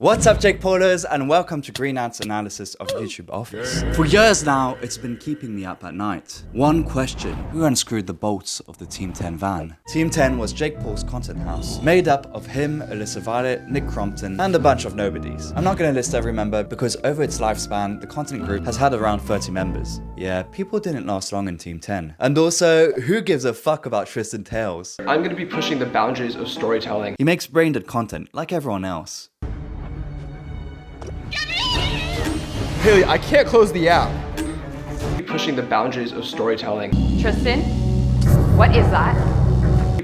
What's up, Jake Paulers, and welcome to Green Ant's analysis of YouTube Office. For years now, it's been keeping me up at night. One question: who unscrewed the bolts of the Team 10 van? Team 10 was Jake Paul's content house, made up of him, Alyssa Violet, Nick Crompton, and a bunch of nobodies. I'm not going to list every member because over its lifespan, the content group has had around 30 members. Yeah, people didn't last long in Team 10. And also, who gives a fuck about Tristan Tales? I'm going to be pushing the boundaries of storytelling. He makes brain-dead content like everyone else. Haley, I can't close the app. Pushing the boundaries of storytelling. Tristan, what is that?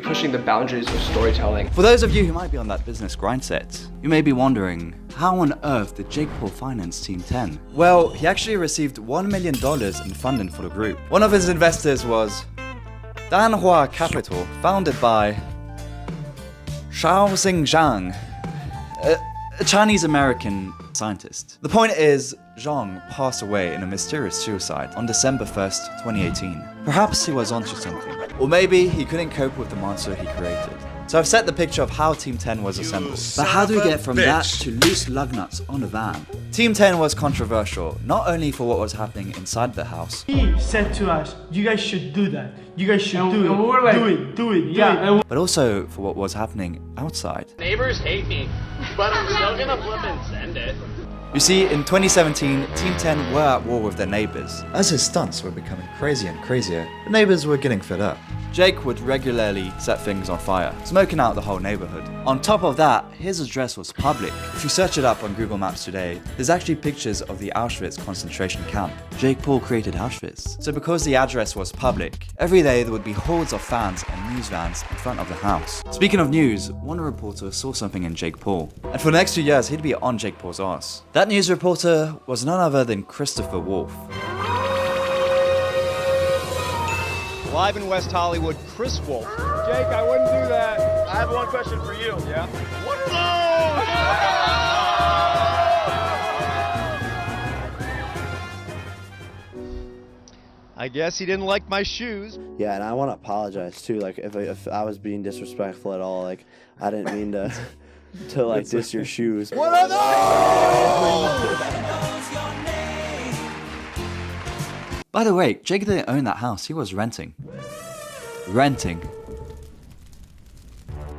Pushing the boundaries of storytelling. For those of you who might be on that business grind set, you may be wondering, how on earth did Jake Paul finance Team 10? Well, he actually received $1 million in funding for the group. One of his investors was Danhua Capital, founded by Shao Xingzhang, a Chinese-American scientist. The point is, Zhang passed away in a mysterious suicide on December 1st, 2018. Perhaps he was onto something. Or maybe he couldn't cope with the monster he created. So I've set the picture of how Team 10 was assembled. But how do we get from that to loose lug nuts on a van? Team 10 was controversial, not only for what was happening inside the house. He said to us, you guys should do that. You guys should do it. Do it. Yeah. But also for what was happening outside. Neighbors hate me, but I'm still gonna flip and send it. You see, in 2017, Team 10 were at war with their neighbors. As his stunts were becoming crazier and crazier, the neighbors were getting fed up. Jake would regularly set things on fire, smoking out the whole neighborhood. On top of that, his address was public. If you search it up on Google Maps today, there's actually pictures of the Auschwitz concentration camp. Jake Paul created Auschwitz. So because the address was public, every day there would be hordes of fans and news vans in front of the house. Speaking of news, one reporter saw something in Jake Paul. And for the next 2 years, he'd be on Jake Paul's ass. That news reporter was none other than Christopher Wolf. Live in West Hollywood, Chris Wolf. Jake, I wouldn't do that. I have one question for you. Yeah? What are those? I guess he didn't like my shoes. Yeah, and I want to apologize too. Like if I was being disrespectful at all, like I didn't mean to like diss your shoes. What are those? By the way, Jake didn't own that house, he was renting.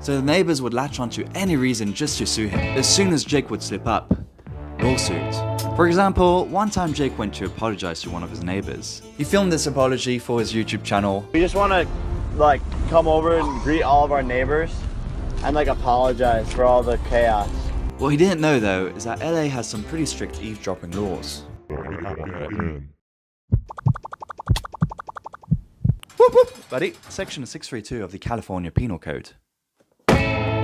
So the neighbors would latch onto any reason just to sue him. As soon as Jake would slip up, lawsuit. For example, one time Jake went to apologize to one of his neighbors. He filmed this apology for his YouTube channel. We just want to like come over and greet all of our neighbors and like apologize for all the chaos. What he didn't know though is that LA has some pretty strict eavesdropping laws. Whoop, whoop, buddy. Section 632 of the California Penal Code.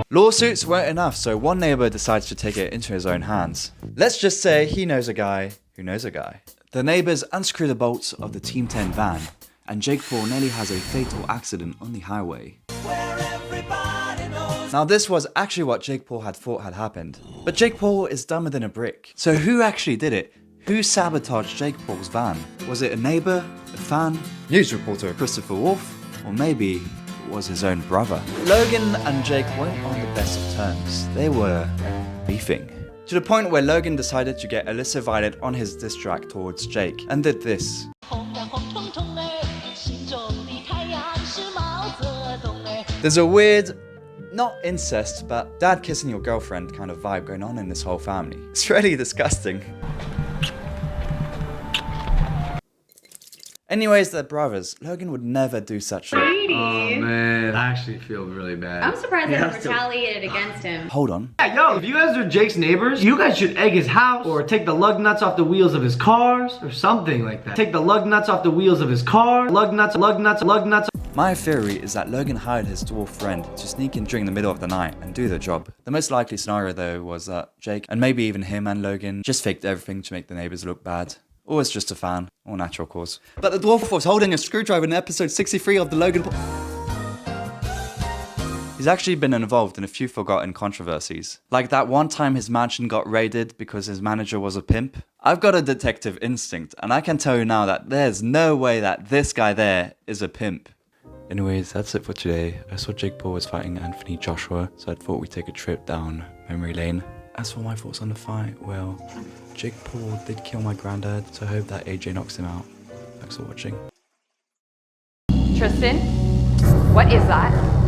Lawsuits weren't enough, so one neighbor decides to take it into his own hands. Let's just say he knows a guy who knows a guy. The neighbors unscrew the bolts of the Team 10 van, and Jake Paul nearly has a fatal accident on the highway. Now this was actually what Jake Paul had thought had happened. But Jake Paul is dumber than a brick. So who actually did it? Who sabotaged Jake Paul's van? Was it a neighbor, a fan, news reporter Christopher Wolf, or maybe it was his own brother? Logan and Jake weren't on the best of terms. They were beefing. To the point where Logan decided to get Alyssa Violet on his diss track towards Jake and did this. There's a weird, not incest, but dad kissing your girlfriend kind of vibe going on in this whole family. It's really disgusting. Anyways, they're brothers. Logan would never do such shit. Oh man, I actually feel really bad. I'm surprised they haven't retaliated against him. Hold on. Yeah, yo, if you guys are Jake's neighbors, you guys should egg his house or take the lug nuts off the wheels of his cars or something like that. Take the lug nuts off the wheels of his car. Lug nuts. My theory is that Logan hired his dwarf friend to sneak in during the middle of the night and do the job. The most likely scenario though was that Jake, and maybe even him and Logan, just faked everything to make the neighbors look bad. Or was just a fan, or natural cause. But the dwarf was holding a screwdriver in episode 63 of the Logan He's actually been involved in a few forgotten controversies. Like that one time his mansion got raided because his manager was a pimp. I've got a detective instinct, and I can tell you now that there's no way that this guy there is a pimp. Anyways, that's it for today. I saw Jake Paul was fighting Anthony Joshua, so I thought we'd take a trip down memory lane. As for my thoughts on the fight, well, Jake Paul did kill my granddad, so I hope that AJ knocks him out. Thanks for watching. Tristan, what is that?